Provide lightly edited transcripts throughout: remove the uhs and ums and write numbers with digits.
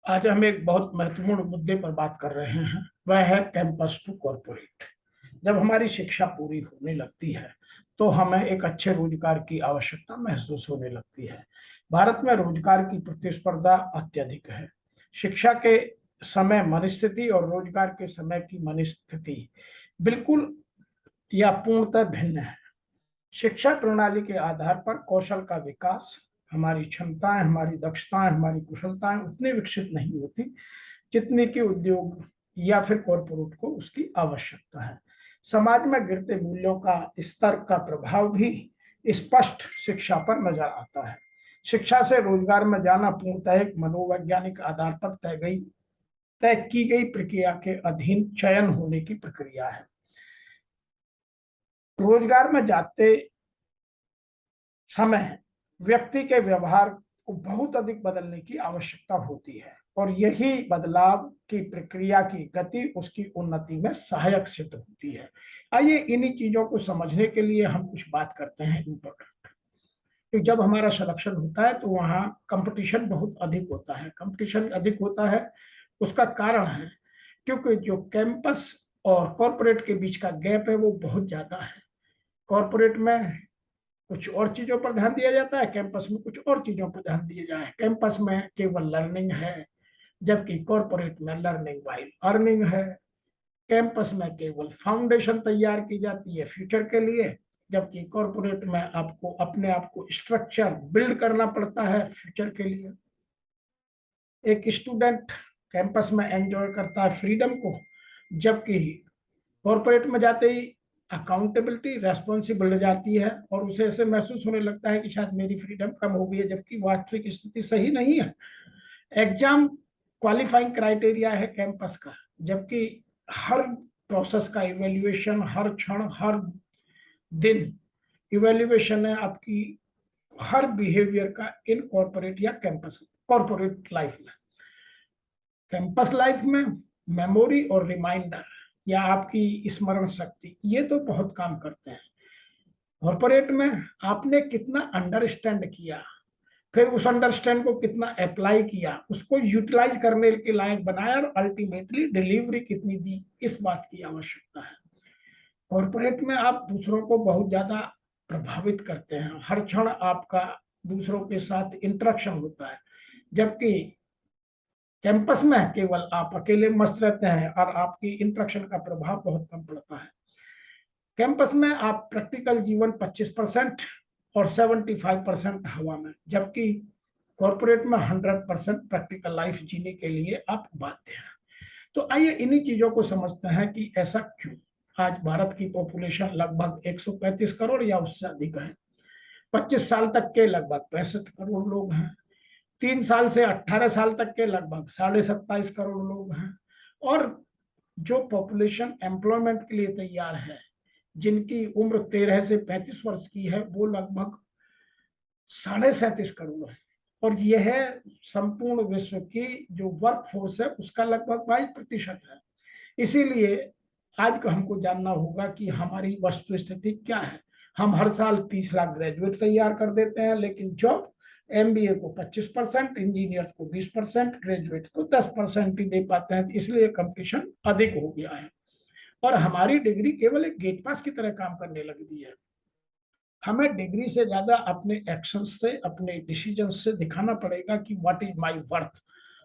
आज हम एक बहुत महत्वपूर्ण मुद्दे पर बात कर रहे हैं। वह है कैंपस टू कॉरपोरेट। जब हमारी शिक्षा पूरी होने लगती है तो हमें एक अच्छे रोजगार की आवश्यकता महसूस होने लगती है। भारत में रोजगार की प्रतिस्पर्धा अत्यधिक है। शिक्षा के समय मनस्थिति और रोजगार के समय की मनस्थिति बिल्कुल या पूर्णतः भिन्न है। शिक्षा प्रणाली के आधार पर कौशल का विकास, हमारी क्षमताएं, हमारी दक्षताएं, हमारी कुशलताएं उतनी विकसित नहीं होती जितनी कि उद्योग या फिर कॉरपोरेट को उसकी आवश्यकता है। समाज में गिरते मूल्यों का स्तर का प्रभाव भी स्पष्ट शिक्षा पर नजर आता है। शिक्षा से रोजगार में जाना पूर्णतः एक मनोवैज्ञानिक आधार पर तय की गई प्रक्रिया के अधीन चयन होने की प्रक्रिया है। रोजगार में जाते समय व्यक्ति के व्यवहार को बहुत अधिक बदलने की आवश्यकता होती है और यही बदलाव की प्रक्रिया की गति उसकी उन्नति में सहायक सिद्ध होती है। आइए इन्हीं चीजों को समझने के लिए हम कुछ बात करते हैं इम्पोर्टेंट। तो जब हमारा सिलेक्शन होता है तो वहाँ कंपटीशन बहुत अधिक होता है। कंपटीशन अधिक होता है, उसका कारण है क्योंकि जो कैंपस और कॉरपोरेट के बीच का गैप है वो बहुत ज्यादा है। कॉरपोरेट में कुछ और चीजों पर ध्यान दिया जाता है, कैंपस में कुछ और चीजों पर ध्यान दिया जाए। कैंपस में केवल लर्निंग है, जबकि कॉरपोरेट में लर्निंग वाइल अर्निंग है। कैंपस में केवल फाउंडेशन तैयार की जाती है फ्यूचर के लिए, जबकि कॉरपोरेट में आपको अपने आप को स्ट्रक्चर बिल्ड करना पड़ता है फ्यूचर के लिए। एक स्टूडेंट कैंपस में एंजॉय करता है फ्रीडम को, जबकि कॉरपोरेट में जाते ही अकाउंटेबिलिटी रेस्पॉन्सिबल जाती है और उसे ऐसे महसूस होने लगता है कि शायद मेरी फ्रीडम कम हो गई है, जबकि वास्तविक स्थिति सही नहीं है। एग्जाम क्वालिफाइंग क्राइटेरिया है कैंपस का, जबकि हर प्रोसेस का इवेल्युएशन, हर क्षण हर दिन इवेल्युएशन है आपकी हर बिहेवियर का इन कॉर्पोरेट या कैंपस कॉर्पोरेट लाइफ में। कैंपस लाइफ में मेमोरी और रिमाइंडर या आपकी स्मरण शक्ति ये तो बहुत काम करते हैं। कॉर्पोरेट में आपने कितना अंडरस्टैंड किया, फिर उस अंडरस्टैंड को कितना अप्लाई किया, उसको यूटिलाइज करने के लायक बनाया और अल्टीमेटली डिलीवरी कितनी दी, इस बात की आवश्यकता है। कॉर्पोरेट में आप दूसरों को बहुत ज्यादा प्रभावित करते हैं, हर क्षण आपका दूसरों के साथ इंटरेक्शन होता है, जबकि कैंपस में केवल आप अकेले मस्त रहते हैं और आपकी इंटरेक्शन का प्रभाव बहुत कम पड़ता है। कैंपस में आप प्रैक्टिकल जीवन 25% और 75% हवा में, जबकि कॉर्पोरेट में 100% प्रैक्टिकल लाइफ जीने के लिए आप बाध्य हैं। तो आइए इन्हीं चीजों को समझते हैं कि ऐसा क्यों। आज भारत की पॉपुलेशन लगभग 135 करोड़ या उससे अधिक है। 25 साल तक के लगभग 65 करोड़ लोग हैं। 3 साल से 18 साल तक के लगभग 27.5 करोड़ लोग हैं। और जो पॉपुलेशन एम्प्लॉयमेंट के लिए तैयार है, जिनकी उम्र 13 से 35 वर्ष की है, वो लगभग 37.5 करोड़ है। और यह संपूर्ण विश्व की जो वर्क फोर्स है उसका लगभग 22% है। इसीलिए आज का हमको जानना होगा कि हमारी वस्तु स्थिति क्या है। हम हर साल 30 लाख ग्रेजुएट तैयार कर देते हैं, लेकिन जॉब एमबीए को 25%, इंजीनियर को 20%, ग्रेजुएट को 10% ही दे पाते हैं। इसलिए कंपटीशन अधिक हो गया है और हमारी डिग्री केवल एक गेट पास की तरह काम करने लग गई है। हमें डिग्री से ज्यादा अपने एक्शन से, अपने डिसीजन से दिखाना पड़ेगा कि what is my worth.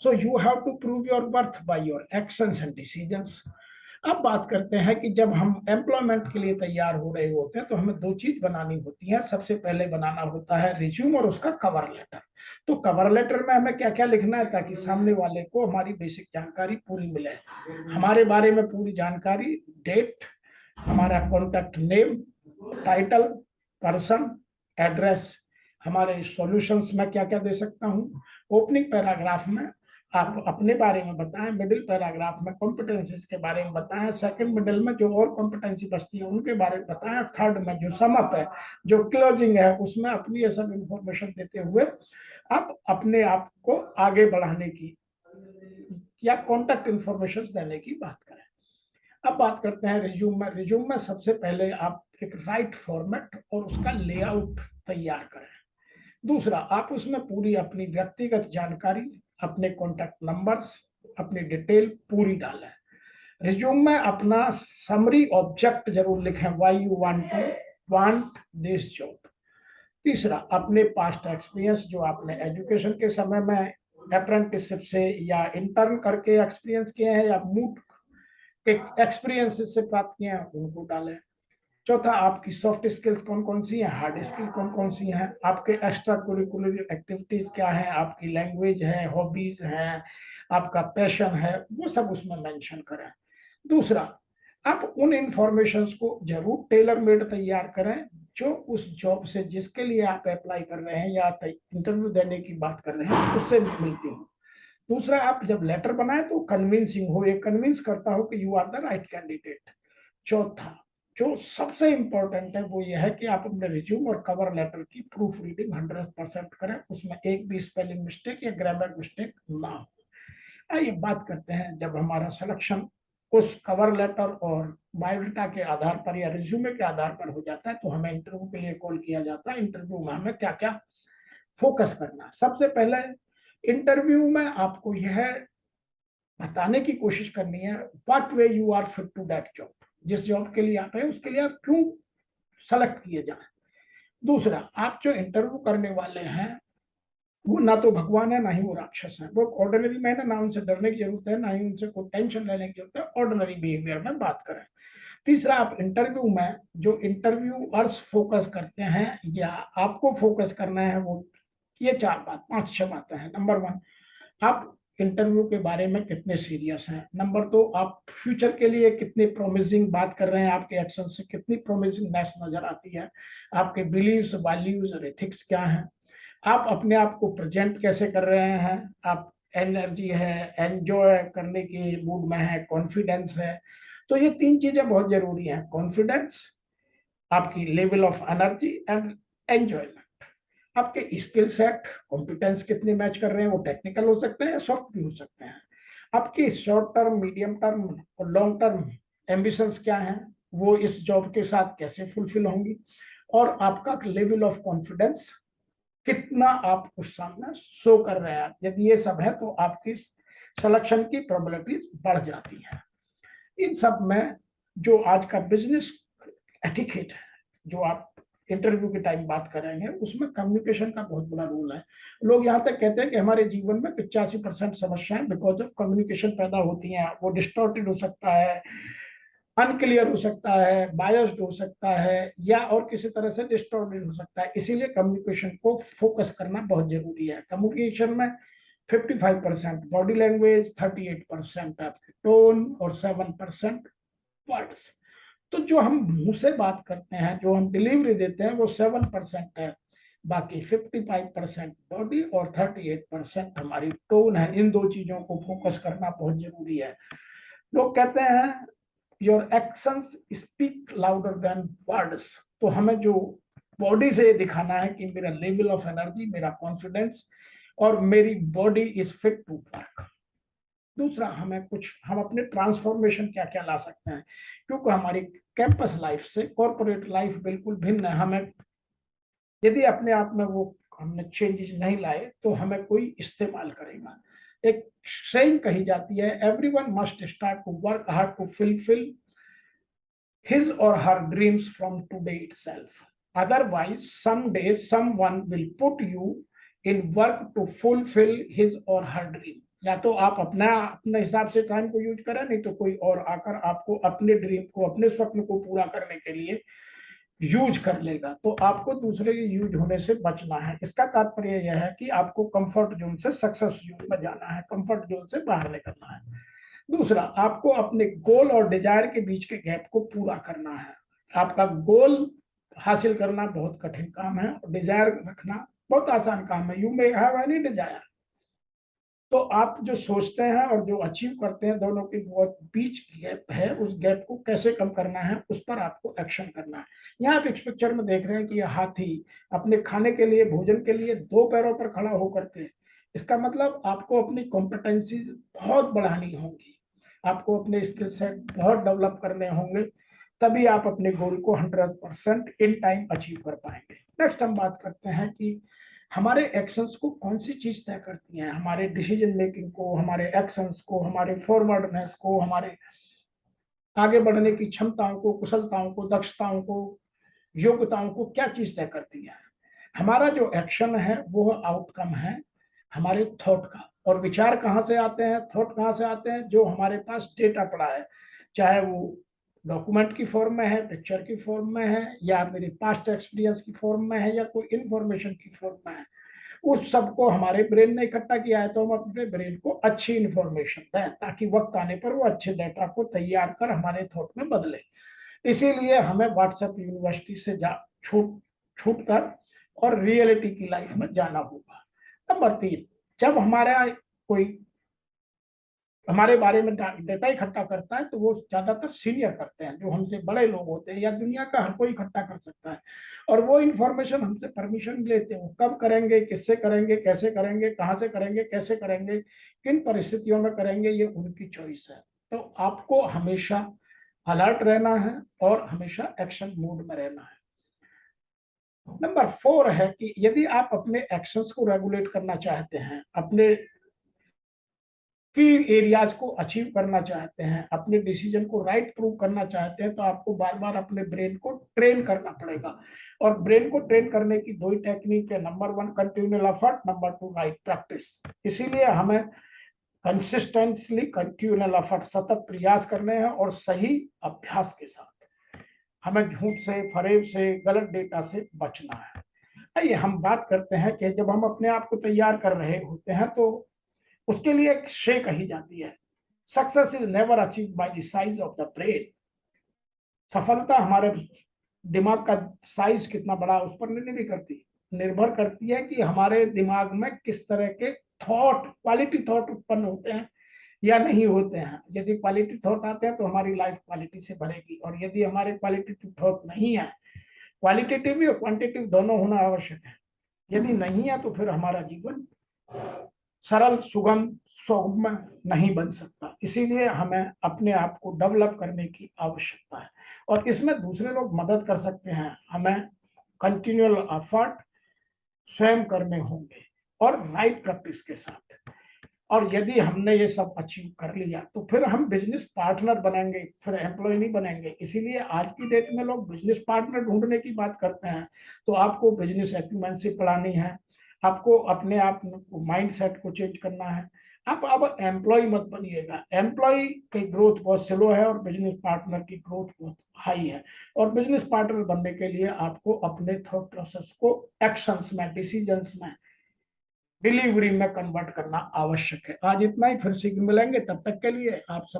So you have to prove your worth by your actions and decisions. अब बात करते हैं कि जब हम एम्प्लॉयमेंट के लिए तैयार हो रहे होते हैं तो हमें दो चीज बनानी होती है। सबसे पहले बनाना होता है रिज्यूम और उसका कवर लेटर। तो कवर लेटर में हमें क्या क्या लिखना है ताकि सामने वाले को हमारी बेसिक जानकारी पूरी मिले, हमारे बारे में पूरी जानकारी, डेट, हमारा contact name, title, person, address, हमारे सॉल्यूशंस में क्या क्या दे सकता हूँ। ओपनिंग पैराग्राफ में आप अपने बारे में बताएं, मिडिल पैराग्राफ में कॉम्पिटेंसीज के बारे में बताएं, सेकंड मिडिल में जो और कॉम्पिटेंसी बचती है उनके बारे में बताएं, थर्ड में जो सम अप है, जो क्लोजिंग है, उसमें अपनी ये सब इंफॉर्मेशन देते हुए आप अपने आप को आगे बढ़ाने की या कॉन्टैक्ट इंफॉर्मेशन देने की बात करें। अब बात करते हैं रिज्यूम में। रिज्यूम में सबसे पहले आप एक राइट फॉर्मेट और उसका लेआउट तैयार करें। दूसरा, आप उसमें पूरी अपनी व्यक्तिगत जानकारी, अपने कॉन्टैक्ट नंबर्स, अपनी डिटेल पूरी डालें। रिज्यूम में अपना समरी ऑब्जेक्ट जरूर लिखें, why you want this job. तीसरा, अपने पास्ट एक्सपीरियंस जो आपने एजुकेशन के समय में अप्रेंटिसशिप से या इंटर्न करके एक्सपीरियंस किए हैं या मूट के एक्सपीरियंस से प्राप्त किए हैं, उनको डालें। चौथा, आपकी सॉफ्ट स्किल्स कौन कौन सी हैं, हार्ड स्किल कौन कौन सी हैं, आपके एक्स्ट्रा करिकुलर एक्टिविटीज क्या हैं, आपकी लैंग्वेज है, हॉबीज हैं, आपका पैशन है, वो सब उसमें मेंशन करें। दूसरा, आप उन इंफॉर्मेशंस को जरूर टेलर मेड तैयार करें जो उस जॉब से जिसके लिए आप अप्लाई कर रहे हैं या इंटरव्यू देने की बात कर रहे हैं उससे मिलती हो। दूसरा, आप जब लेटर बनाए तो कन्विंसिंग हो, ये कन्विंस करता हो कि you are the right candidate. चौथा, जो सबसे इंपॉर्टेंट है वो ये है कि आप अपने रिज्यूम और कवर लेटर की प्रूफ रीडिंग 100% करें, उसमें एक भी स्पेलिंग मिस्टेक या ग्रामर मिस्टेक ना हो। आइए बात करते हैं, जब हमारा सिलेक्शन उस कवर लेटर और बायोडाटा के आधार पर या रिज्यूमे के आधार पर हो जाता है तो हमें इंटरव्यू के लिए कॉल किया जाता है। इंटरव्यू में हमें क्या क्या फोकस करना है? सबसे पहले इंटरव्यू में आपको यह बताने की कोशिश करनी है what way you are fit to that job. जिस जॉब के लिए आप हैं उसके लिए आप क्यों सेलेक्ट किए जाए। दूसरा, आप जो इंटरव्यू करने वाले हैं वो ना तो भगवान है ना ही वो राक्षस है, वो ऑर्डिनरी मैन है, ना उनसे डरने की जरूरत है ना ही उनसे कोई टेंशन लेने की जरूरत है। ऑर्डिनरी बिहेवियर में बात करें। तीसरा, आप इंटरव्यू में जो इंटरव्यूअर्स फोकस करते हैं या आपको फोकस करना है वो ये चार बात, पांच छह बातें हैं। नंबर वन, आप इंटरव्यू के बारे में कितने सीरियस हैं। नंबर दो, आप फ्यूचर के लिए कितने प्रोमिसिंग बात कर रहे हैं, आपके एक्शन से कितनी प्रोमिसिंगनेस नजर आती है, आपके बिलीव्स, वैल्यूज और एथिक्स क्या हैं, आप अपने आप को प्रेजेंट कैसे कर रहे हैं, आप एनर्जी है, एंजॉय करने के मूड में है, कॉन्फिडेंस है। तो ये तीन चीजें बहुत जरूरी हैं, कॉन्फिडेंस, आपकी level of energy and enjoyment. आपके स्किल सेट, कॉम्पिटेंस कितने मैच कर रहे हैं, वो टेक्निकल हो सकते हैं या सॉफ्ट भी हो सकते हैं। आपकी शॉर्ट टर्म, मीडियम टर्म और लॉन्ग टर्म एम्बिशंस क्या हैं, वो इस जॉब के साथ कैसे फुलफिल होंगी, और आपका लेवल ऑफ कॉन्फिडेंस कितना आप उस सामने शो कर रहे हैं। यदि ये सब है तो आपकी सिलेक्शन की प्रोबेबिलिटीज बढ़ जाती है। इन सब में जो आज का बिजनेस एटिकेट है जो आप इंटरव्यू के टाइम बात कर रहे हैं उसमें कम्युनिकेशन का बहुत बड़ा रोल है। लोग यहाँ तक कहते हैं कि हमारे जीवन में 85% समस्याएं बिकॉज ऑफ कम्युनिकेशन पैदा होती हैं। वो डिस्टॉर्टेड हो सकता है, अनक्लियर हो सकता है, बायस्ड हो सकता है या और किसी तरह से डिस्टॉर्टेड हो सकता है। इसीलिए कम्युनिकेशन को फोकस करना बहुत जरूरी है। कम्युनिकेशन में 55% बॉडी लैंग्वेज, 38% आपके टोन और 7% वर्ड्स। तो जो हम मुंह से बात करते हैं, जो हम डिलीवरी देते हैं वो 7% है, बाकी 55% बॉडी और 38% हमारी टोन है। इन दो चीजों को फोकस करना बहुत जरूरी है। लोग कहते हैं your actions speak louder than words. तो हमें जो बॉडी से दिखाना है कि मेरा लेवल ऑफ एनर्जी, मेरा कॉन्फिडेंस और मेरी body is fit to work. दूसरा, हम अपने ट्रांसफॉर्मेशन क्या क्या ला सकते हैं, क्योंकि हमारी कैंपस लाइफ से कॉर्पोरेट लाइफ बिल्कुल भिन्न है। हमें यदि अपने आप में वो हमने चेंजेस नहीं लाए तो हमें कोई इस्तेमाल करेगा। एक सेइंग कही जाती है, everyone must start to work hard to fulfil his or her dreams from today itself. Otherwise, someday someone will put you in work to fulfill his or her dream. या तो आप अपने हिसाब से टाइम को यूज करें, नहीं तो कोई और आकर आपको अपने ड्रीम को, अपने स्वप्न को पूरा करने के लिए यूज कर लेगा। तो आपको दूसरे के यूज होने से बचना है। इसका तात्पर्य यह है कि आपको कंफर्ट जोन से सक्सेस जोन में जाना है, कंफर्ट जोन से बाहर निकलना है। दूसरा, आपको अपने गोल और डिजायर के बीच के गैप को पूरा करना है। आपका गोल हासिल करना बहुत कठिन काम है और डिजायर रखना बहुत आसान काम है। You may have any desire, तो आप जो सोचते हैं और जो अचीव करते हैं दोनों के बहुत बीच गैप है, उस गैप को कैसे कम करना है उस पर आपको एक्शन करना है। यहाँ आप इस पिक्चर में देख रहे हैं कि यह हाथी अपने खाने के लिए, भोजन के लिए दो पैरों पर खड़ा होकर के, इसका मतलब आपको अपनी कॉम्पिटेंसी बहुत बढ़ानी होगी, आपको अपने स्किल सेट बहुत डेवलप करने होंगे, तभी आप अपने गोल को 100% इन टाइम अचीव कर पाएंगे। नेक्स्ट हम बात करते हैं कि हमारे एक्शंस को कौन सी चीज तय करती है? हमारे डिसीजन मेकिंग को, हमारे एक्शंस को, हमारे फॉरवर्डनेस को, हमारे आगे बढ़ने की क्षमताओं को, कुशलताओं को, दक्षताओं को, योग्यताओं को क्या चीज तय करती है? हमारा जो एक्शन है वो आउटकम है हमारे थॉट का। और विचार कहाँ से आते हैं, थॉट कहाँ से आते हैं? जो हमारे पास डेटा पड़ा है, चाहे वो डॉक्यूमेंट की फॉर्म में है, पिक्चर की फॉर्म में है, या मेरे पास्ट एक्सपीरियंस की फॉर्म में है, या कोई इंफॉर्मेशन की फॉर्म में है। उस सबको हमारे ब्रेन ने इकट्ठा किया है, तो हम अपने ब्रेन को अच्छी इंफॉर्मेशन दें ताकि वक्त आने पर वो अच्छे डेटा को तैयार कर हमारे थॉट में बदले। इसीलिए हमें व्हाट्सएप यूनिवर्सिटी से जा छूट छूट कर और रियलिटी की लाइफ में जाना होगा। नंबर 3, जब हमारा कोई हमारे बारे में डेटा इकट्ठा करता है तो वो ज्यादातर सीनियर करते हैं, जो हमसे बड़े लोग होते हैं, या दुनिया का हर कोई इकट्ठा कर सकता है। और वो इंफॉर्मेशन हमसे परमिशन लेते हैं, वो कब करेंगे, किससे करेंगे, कैसे करेंगे, कहाँ से करेंगे, कैसे करेंगे, किन परिस्थितियों में करेंगे, ये उनकी चॉइस है। तो आपको हमेशा अलर्ट रहना है और हमेशा एक्शन मोड में रहना है। नंबर 4 है कि यदि आप अपने एक्शंस को रेगुलेट करना चाहते हैं, अपने की एरियाज को अचीव करना चाहते हैं, अपने डिसीजन को राइट प्रूव करना चाहते हैं, तो आपको बार बार अपने ब्रेन को ट्रेन करना पड़ेगा। और ब्रेन को ट्रेन करने की 2 ही टेक्निक है, number 1 continual effort, number 2 right practice. इसीलिए हमें कंसिस्टेंटली कंटिन्यूअल एफर्ट, सतत प्रयास करने हैं और सही अभ्यास के साथ हमें झूठ से, फरेब से, गलत डेटा से बचना है। आइए हम बात करते हैं कि जब हम अपने आप को तैयार कर रहे होते हैं तो उसके लिए एक शे कही जाती है, success is never achieve by the size of the brain. सफलता हमारे दिमाग का साइज कितना बड़ा उस पर निर्भर करती निर्भर करती है कि हमारे दिमाग में किस तरह के थॉट, क्वालिटी थॉट उत्पन्न होते हैं या नहीं होते हैं। यदि क्वालिटी थॉट आते हैं तो हमारी लाइफ क्वालिटी से भरेगी, और यदि हमारे क्वालिटेटिव थॉट नहीं है, क्वालिटेटिव और क्वांटिटेटिव दोनों होना आवश्यक है, यदि नहीं है तो फिर हमारा जीवन सरल, सुगम, सौम्य नहीं बन सकता। इसीलिए हमें अपने आप को डेवलप करने की आवश्यकता है, और इसमें दूसरे लोग मदद कर सकते हैं। हमें कंटिन्यूअल एफर्ट स्वयं करने होंगे और राइट प्रैक्टिस के साथ। और यदि हमने ये सब अचीव कर लिया तो फिर हम बिजनेस पार्टनर बनेंगे, फिर एम्प्लॉय नहीं बनेंगे। इसीलिए आज की डेट में लोग बिजनेस पार्टनर ढूंढने की बात करते हैं। तो आपको बिजनेस एक्यूमेंसी से पढ़ानी है, आपको अपने आप माइंड सेट को चेंज करना है। आप अब एम्प्लॉय मत बनिएगा। एम्प्लॉय की ग्रोथ बहुत स्लो है और बिजनेस पार्टनर की ग्रोथ बहुत हाई है। और बिजनेस पार्टनर बनने के लिए आपको अपने थॉट प्रोसेस को एक्शंस में, डिसीजंस में, डिलीवरी में कन्वर्ट करना आवश्यक है। आज इतना ही, फिर से मिलेंगे, तब तक के लिए आप सब